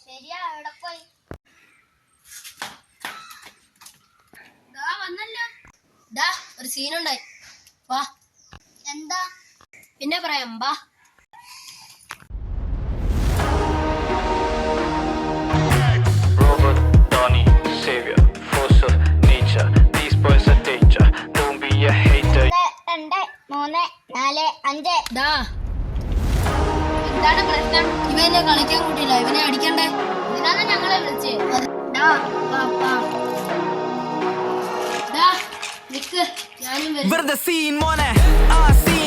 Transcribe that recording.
ശരിയാ, എവിടെ പോയി? വന്നല്ലോ. ഒരു സീനുണ്ടായി, വാ. എന്താ? പിന്നെ പറയാം, വാ. Robert Downey, savior, force of nature. These boys are danger. Don't be a hater. 2, 3, 4, 5. എന്താണ് പ്രശ്നം? ഇവനെ കളിക്കാൻ കൂട്ടില്ല, ഇവനെ അടിക്കണ്ടേ? ഇതിനാണ് ഞങ്ങളെ വിളിച്ച്. നിക്ക്, ഞാനും വരും. വെറുതെ സീൻ മോനെ ആ സീൻ